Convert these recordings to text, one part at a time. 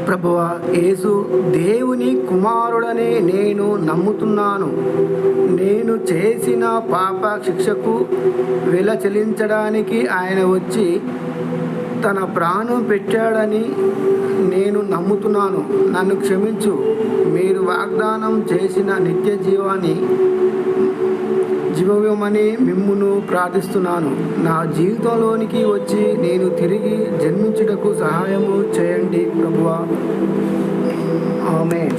ప్రభువా యేసు దేవుని కుమారుడనే నేను నమ్ముతున్నాను. నేను చేసిన పాప శిక్షకు వెల చెల్లించడానికి ఆయన వచ్చి తన ప్రాణం పెట్టాడని నేను నమ్ముతున్నాను. నన్ను క్షమించు. మీరు వాగ్దానం చేసిన నిత్య జీవాన్ని జీవమని మిమ్మును ప్రార్థిస్తున్నాను. నా జీవితంలోనికి వచ్చి నేను తిరిగి జన్మించుటకు సహాయము చేయండి ప్రభువా. ఆమేన్.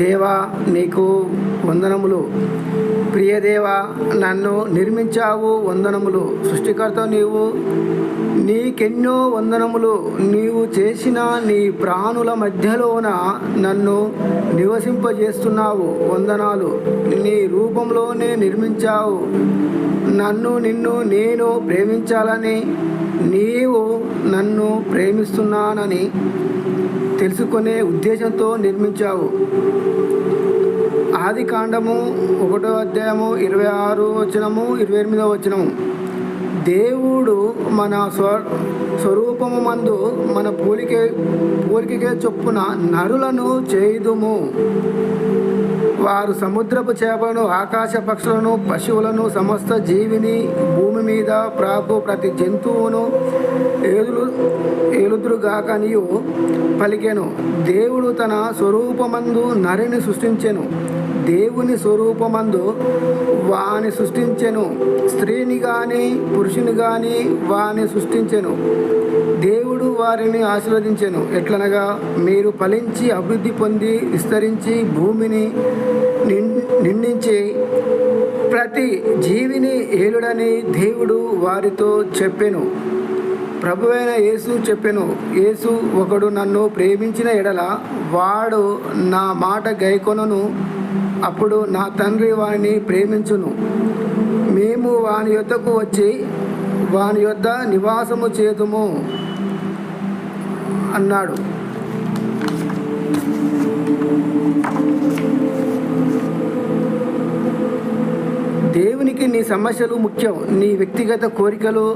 దేవా నీకు వందనములు. ప్రియదేవా నన్ను నిర్మించావు, వందనములు. సృష్టికర్త నీకెన్నో వందనములు. నీవు చేసిన నీ ప్రాణుల మధ్యలోన నన్ను నివసింపజేస్తున్నావు, వందనాలు. నీ రూపంలోనే నిర్మించావు. నిన్ను నేను ప్రేమించాలని, నీవు నన్ను ప్రేమిస్తున్నానని తెలుసుకునే ఉద్దేశంతో నిర్మించావు. ఆదికాండము 1వ అధ్యాయము 26వ వచనము 28వ వచనము. దేవుడు మన స్వరూపము మందు మన పోలికే చొప్పున నరులను చేయుదుము. వారు సముద్రపు చేపలను, ఆకాశ పక్షులను, పశువులను, సమస్త జీవిని, భూమి మీద ప్రాకు ప్రతి జంతువును ఏలుదురుగాకనియు పలికెను. దేవుడు తన స్వరూపమందు నరిని సృష్టించెను. దేవుని స్వరూపమందు వాని సృష్టించెను. స్త్రీని గాని పురుషుని గాని వాని సృష్టించెను. దేవుడు వారిని ఆశీర్వదించెను. ఎట్లనగా, మీరు ఫలించి అభివృద్ధి పొంది విస్తరించి భూమిని నిండించి ప్రతి జీవిని ఏలుడని దేవుడు వారితో చెప్పెను. ప్రభువైన యేసు చెప్పెను. యేసు, ఒకడు నన్ను ప్రేమించిన ఎడల వాడు నా మాట గైకొనును. అప్పుడు నా తండ్రి వానిని ప్రేమించును. మేము వాని యొద్దకు వచ్చి వాని యొద్ద నివాసము చేతుము అన్నాడు. దేవునికి నీ సమస్యలు ముఖ్యం. నీ వ్యక్తిగత కోరికలు,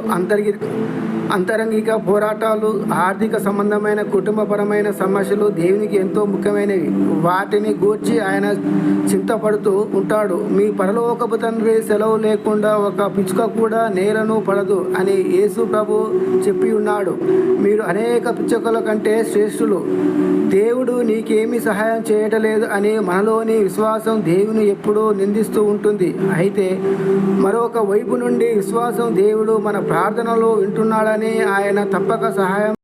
అంతరంగిక పోరాటాలు, ఆర్థిక సంబంధమైన కుటుంబపరమైన సమస్యలు దేవునికి ఎంతో ముఖ్యమైనవి. వాటిని గూర్చి ఆయన చింతపడుతూ ఉంటాడు. మీ పరలోకపు తండ్రి సెలవు లేకుండా ఒక పిచ్చుక కూడా నేలను పడదు అని యేసు ప్రభు చెప్పి ఉన్నాడు. మీరు అనేక పిచ్చుకల కంటే శ్రేష్ఠులు. దేవుడు నీకేమీ సహాయం చేయటలేదు అని మనలోని విశ్వాసం దేవుని ఎప్పుడూ నిందిస్తూ ఉంటుంది. అయితే మరొక వైపు నుండి విశ్వాసం దేవుడు మన ప్రార్థనలో వింటున్నాడని ఆయన తప్పక సహాయం